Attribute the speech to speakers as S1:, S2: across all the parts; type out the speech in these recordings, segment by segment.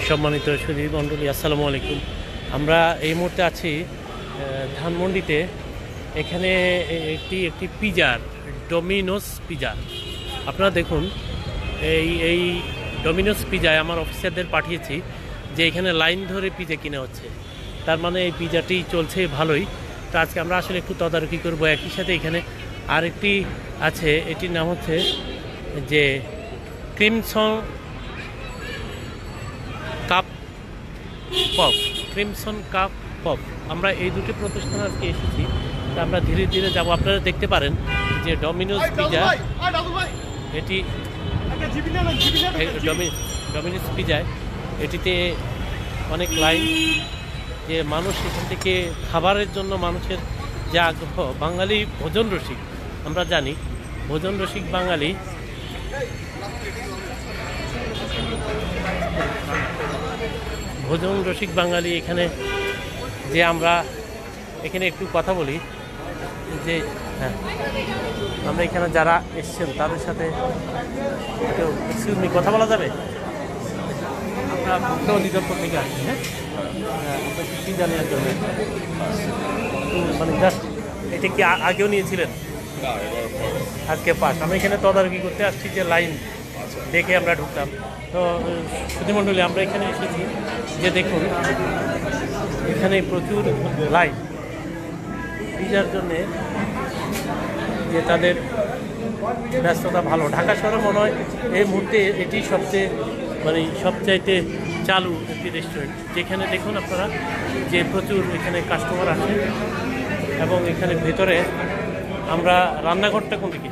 S1: সম্মানিত সুধী মণ্ডলী, আসসালামু আলাইকুম। আমরা এই মুহূর্তে আছি ধানমন্ডিতে। এখানে একটি পিজার, ডমিনোস পিজা। আপনারা দেখুন, এই ডমিনোস পিজায় আমার অফিসারদের পাঠিয়েছি যে এখানে লাইন ধরে পিজা কিনে হচ্ছে। তার মানে এই পিজাটি চলছে ভালোই। তো আজকে আমরা আসলে একটু তদারকি করবো। একই সাথে এখানে আরেকটি আছে, এটির নাম হচ্ছে যে crimson cup pop, crimson cup pop. আমরা এই দুটি প্রতিষ্ঠান আজকে এসেছি। তা আমরা ধীরে ধীরে যাব। আপনারা দেখতে পারেন যে ডমিনোস পিজা, এটি ডমিনোস পিজায় এটিতে অনেক লাইন, যে মানুষ এখান থেকে খাবারের জন্য মানুষের যে আগ্রহ। বাঙালি ভোজন রসিক, আমরা জানি ভোজন রসিক বাঙালি। ভোজন রসিক বাঙালি এখানে যে আমরা এখানে একটু কথা বলি যে হ্যাঁ, আমরা এখানে যারা এসছেন তাদের সাথে একটু এক্সকিউজ মি, কথা বলা যাবে? আমরা ভোক্তা অধিদপ্তর থেকে আসছি। হ্যাঁ, আমরা কি জানার জন্য মানে জাস্ট এটা কি আগেও নিয়েছিলেন? আজকে পাস। আমরা এখানে তদারকি করতে আসছি যে লাইন দেখে আমরা ঢুকতাম। তো সুধীমণ্ডলী, আমরা এখানে এসেছি যে দেখুন এখানে প্রচুর লাইন পিজার জন্যে, যে তাদের ব্যস্ততা ভালো। ঢাকা শহরে মনে হয় এই মুহূর্তে এটি সবচাইতে চালু একটি রেস্টুরেন্ট, যেখানে দেখুন আপনারা যে প্রচুর এখানে কাস্টমার আছে। এবং এখানে ভেতরে আমরা রান্নাঘরটা কোন দিকে,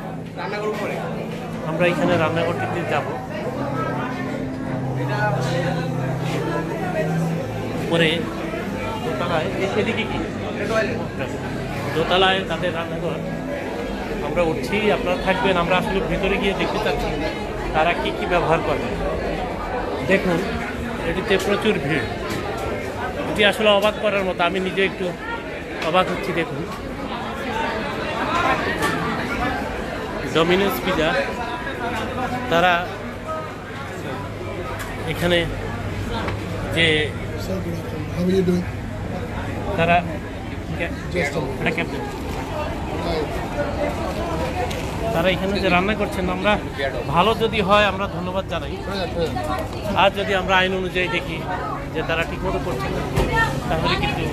S1: আমরা এখানে রান্নাঘরটিতে যাব। পরে দোতলায়, এদিকে কি দোতলায় তাদের রান্নাঘর, আমরা উঠছি। আপনারা থাকবেন, আমরা আসলে ভেতরে গিয়ে দেখতে চাচ্ছি তারা কি কি ব্যবহার করবে। দেখুন এটিতে প্রচুর ভিড়, এটি আসলে অবাক করার মতো। আমি নিজে একটু অবাক হচ্ছি। দেখুন ডমিনোস পিজা, তারা এখানে যে তারা তারা এখানে যে রান্না করছেন, আমরা ভালো যদি হয় আমরা ধন্যবাদ জানাই। আর যদি আমরা আইন অনুযায়ী দেখি যে তারা ঠিকমতো করছেন না, তাহলে কিন্তু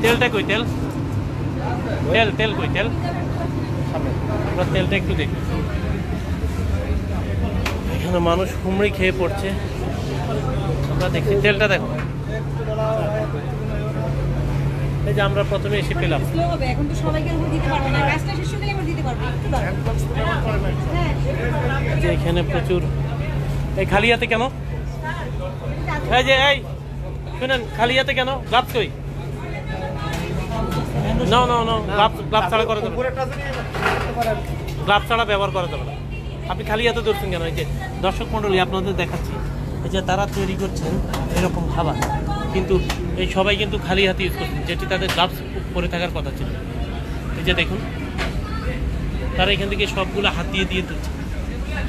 S1: তেলটা কই, তেল তেল তেল কই, তেল আমরা তেলটা একটু দেখি। এখানে মানুষ হুমড়ি খেয়ে পড়ছে, আমরা দেখছি। তেলটা দেখো, এই যে আমরা প্রথমে এসে পেলাম। যে এখানে প্রচুর, এই খালি হাতে কেন? এই যে এই শুনেন, খালি হাতে কেন? গ্লাভস কই? না না না, গ্লাভস ছাড়া করা যাবে, গ্লাভস ছাড়া ব্যবহার করা যাবে না। আপনি খালি হাতে ধরছেন কেন? এই যে দর্শক মণ্ডলী, আপনাদের দেখাচ্ছি এই যে তারা তৈরি করছেন এরকম খাবার, কিন্তু এই সবাই কিন্তু খালি হাতে ইউজ করছেন, যেটি তাদের গ্লাভস পরে থাকার কথা ছিল। এই যে দেখুন তারা এখান থেকে সবগুলো হাত দিয়ে দিয়ে তুলছে।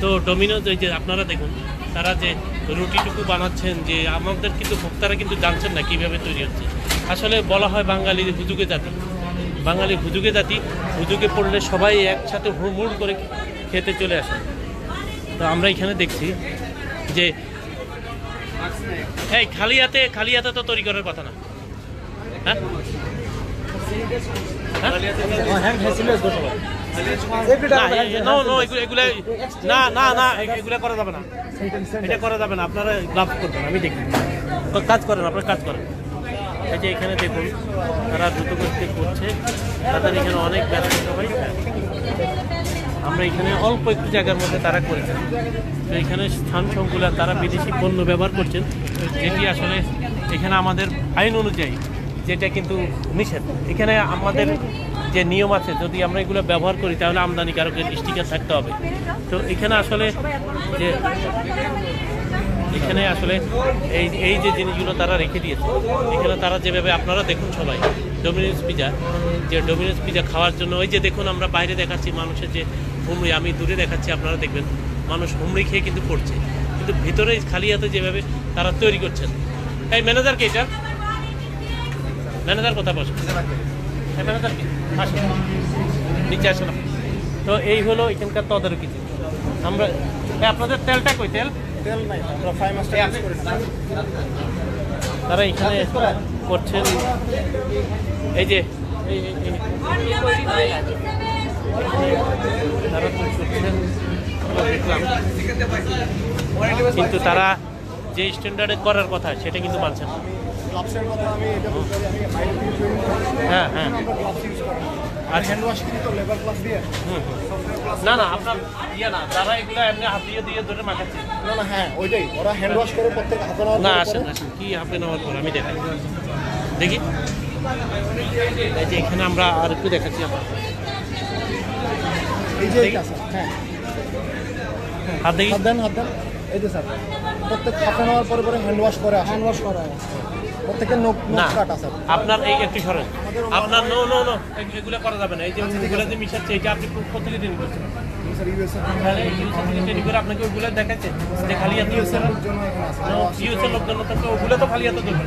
S1: তো ডমিনোজ, এই যে আপনারা দেখুন তারা যে রুটিটুকু বানাচ্ছেন, যে আমাদের কিন্তু ভোক্তারা কিন্তু জানছেন না কীভাবে তৈরি হচ্ছে। আসলে বলা হয় বাঙালি হুজুগে জাতি, বাঙালি হুজুগে জাতি, হুজুগে পড়লে সবাই একসাথে হুড়মুড় করে খেতে চলে আসে। তো আমরা এখানে দেখছি যে এই খালি হাতে তো তৈরি করার কথা না। হ্যাঁ, না না না, এগুলা করা যাবে না, এটা করা যাবে না। আপনারা গ্লাভস করবেন, আমি দেখি কাজ করেন, আপনারা কাজ করেন। এই যে এখানে দেখুন তারা দ্রুত গতিতে করছে, তাদের এখানে অনেক ব্যস্ত সবাই। আমরা এখানে অল্প একটু জায়গার মধ্যে তারা করেছেন। তো এখানে স্থান সংকুলা, তারা বিদেশি পণ্য ব্যবহার করছেন, যেটি আসলে এখানে আমাদের আইন অনুযায়ী যেটা কিন্তু নিষেধ। এখানে আমাদের যে নিয়ম আছে, যদি আমরা এগুলো ব্যবহার করি তাহলে আমদানিকারকের স্টিকার থাকতে হবে। তো এখানে আসলে যে এখানে আসলে এই এই যে জিনিসগুলো তারা রেখে দিয়েছে, এখানে তারা যেভাবে আপনারা দেখুন সবাই ডোমিনোস পিজা, যে ডোমিনোস পিজা খাওয়ার জন্য ওই যে দেখুন আমরা বাইরে দেখাচ্ছি মানুষের যে হুমড়ি, আমি দূরে দেখাচ্ছি আপনারা দেখবেন মানুষ হুমড়ি খেয়ে কিন্তু পড়ছে, কিন্তু ভিতরে খালি হাতে যেভাবে তারা তৈরি করছেন। এই ম্যানেজার কে, এটা ম্যানেজার কোথায় বসে? এই ম্যানেজার কি আসুন, নিচে আসুন। তো এই হলো এখানকার তদারকি। আমরা আপনাদের তেলটা কই? তেল
S2: নাই, আমরা 5 মাস ইউজ করি না।
S1: তারা এখানে করছেন এই যে তারা তো করছেন দেখলাম, কিন্তু তারা যে স্ট্যান্ডার্ডে করার কথা সেটা কিন্তু মানছেন না।
S2: গ্লাভসের কথা আমি এটা বলতে পারি, আমি হাই ট্রেনিং করি।
S1: হ্যাঁ হ্যাঁ,
S2: আমরা গ্লাভস ইউজ করি। আর হ্যান্ড ওয়াশ কিন্তু লেবার গ্লাভস দিয়ে।
S1: না না, আপনার ইয়ে না, তারা এগুলো এমনি হাত দিয়ে দিয়ে ধরে মাখাচ্ছে।
S2: না না, হ্যাঁ ওইটাই, ওরা হ্যান্ড ওয়াশ করে প্রত্যেক হাফ অ্যান
S1: না
S2: আওয়ার
S1: আসেন আসেন, কি হাফ এন আওয়ার পর আমি দেখাই, দেখি এই যে এখানে আমরা আর একটু দেখাচ্ছি আমরা,
S2: এই যে এইটা স্যার, হ্যাঁ
S1: হাত দেখি।
S2: হাত দেন, হাত দেন। এই যে স্যার প্রত্যেক হাফ অ্যান আওয়ার পরে পরে হ্যান্ড ওয়াশ করে, হ্যান্ড ওয়াশ করা প্রত্যেকের নখ
S1: না
S2: কাটা স্যার।
S1: আপনার এই একটু সরেন, আপনার নো নো নো, এগুলো করা যাবে না। এই যে ওগুলো যে মিশাচ্ছে, এটা আপনি প্রত্যেকে দিন করছেন,
S2: স্যার ইউএসএ
S1: তাহলে ইউএসএ থেকে ট্রেনিং করে আপনাকে ওগুলো দেখাচ্ছে যে খালি হাতে
S2: ইউএসএ এর জন্য এখানে আছে।
S1: ইউএসএ লোকজন তো ওগুলো তো খালি হাতে ধরবে।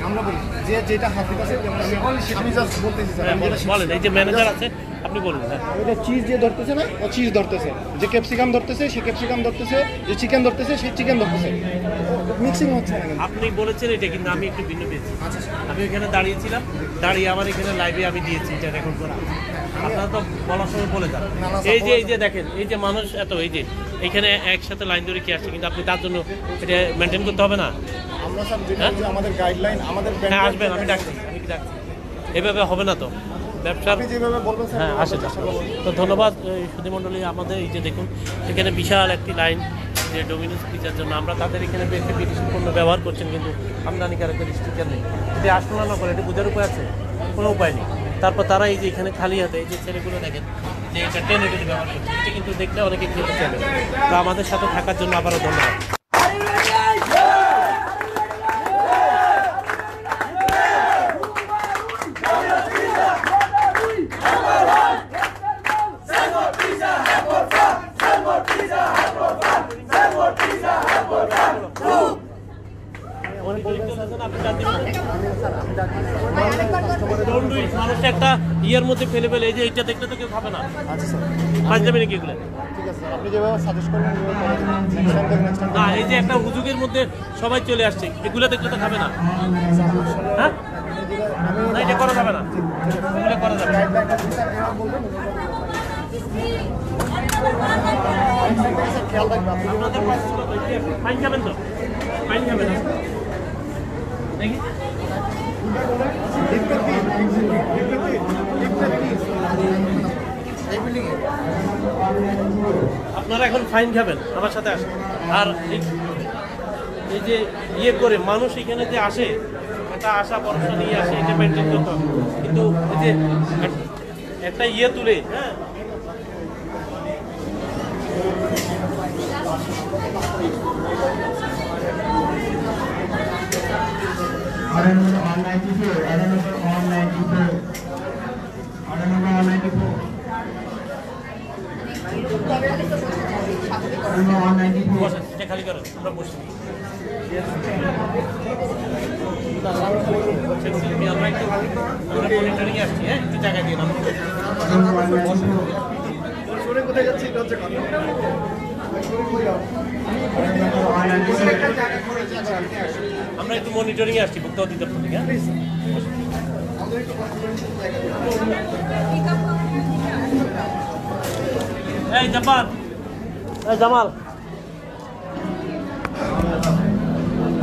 S2: আমরা বলি যে যেটা হাতে কাছে, যেমন আমি জাস্ট বলতেছি স্যার,
S1: হ্যাঁ
S2: আমি যেটা
S1: বলেন, এই যে ম্যানেজার আছে আপনি বলুন। হ্যাঁ
S2: ওইটা চিজ যে ধরতেছে না, ও চিজ ধরতেছে, যে ক্যাপসিকাম ধরতেছে সে ক্যাপসিকাম ধরতেছে, যে চিকেন ধরতেছে সে চিকেন ধরতেছে, মিক্সিং হচ্ছে না কিন্তু।
S1: আপনি বলেছেন এটা, কিন্তু আমি একটু ভিন্ন পেয়েছি। আমি ওখানে দাঁড়িয়েছিলাম, দাঁড়িয়ে আমার এখানে লাইভে আমি দিয়েছি এটা রেকর্ড করা। আপনারা তো বলার সময় বলে যান। এই যে দেখেন, এই যে মানুষ এত, এই যে এখানে একসাথে লাইন ধরে কি আসছে, কিন্তু আপনি তার জন্য এটা মেনটেন করতে হবে না।
S2: আমরা স্যার যেটা যে আমাদের গাইডলাইন, আমাদের
S1: হ্যাঁ আসবেন, আমি ডাকছি, আমি কি ডাকছি, এভাবে হবে না তো ব্যবসার।
S2: আপনি যেভাবে বলবেন স্যার।
S1: হ্যাঁ আসেন। তো ধন্যবাদ সুধীমণ্ডলী। আমাদের এই যে দেখুন এখানে বিশাল একটি লাইন যে ডোমিনোস পিজার জন্য, আমরা তাদের এখানে বেশি বিদেশি পণ্য ব্যবহার করছেন, কিন্তু আমদানিকারকের স্টিকার নেই। যদি আসলো না করে এটা বোঝার উপায় আছে? কোনো উপায় নেই। তারপর তারা এই যে এখানে খালি হাতে, এই যে ছেলেগুলো দেখেন যে এটা টেনে টেনে ব্যবহার করছে, এটা কিন্তু দেখলে অনেকে খেতে চাইবে। তো আমাদের সাথে থাকার জন্য আবারও ধন্যবাদ। মানুষ একটা ইয়ের মধ্যে ফেলে ফেলে, এই যে এইটা দেখলে তো কেউ খাবে না।
S2: আচ্ছা স্যার,
S1: পাঁচ যাবে নাকি এগুলো?
S2: ঠিক আছে স্যার, আপনি যেভাবে সাজেস্ট করবেন ওইভাবে করে দেবেন। নেক্সট টাইম থেকে নেক্সট টাইম।
S1: না, এই যে একটা হুজুগের মধ্যে সবাই চলে আসছে, এগুলো দেখলে তো খাবে না। হ্যাঁ না, এটা করা যাবে না, এগুলো করা যাবে না।
S2: খেয়াল রাখবেন আপনি।
S1: আপনাদের ফাইন খাবেন তো? ফাইন খাবেন না দেখি। আপনারা এখন ফাইন খাবেন, আমার সাথে আসেন। আর এই যে ইয়ে করে মানুষ এখানে যে আসে, একটা আশা ভরসা নিয়ে আসে, এটা মেনটেন করতে হবে। কিন্তু এই যে একটা ইয়ে তুলে, হ্যাঁ
S3: Order number 194, order number 194, order number 194, order number 194.
S1: বসেন, এটা খালি করেন, আমরা বসি। আমরা মনিটরিং আসছি, হ্যাঁ একটু জায়গা দিয়ে নাম।
S2: কোথায় যাচ্ছি এটা হচ্ছে কথা।
S1: আমরা একটু মনিটরিং আসছি ভোক্তা অধিদপ্তর থেকে। এই জাপান, এই জামাল।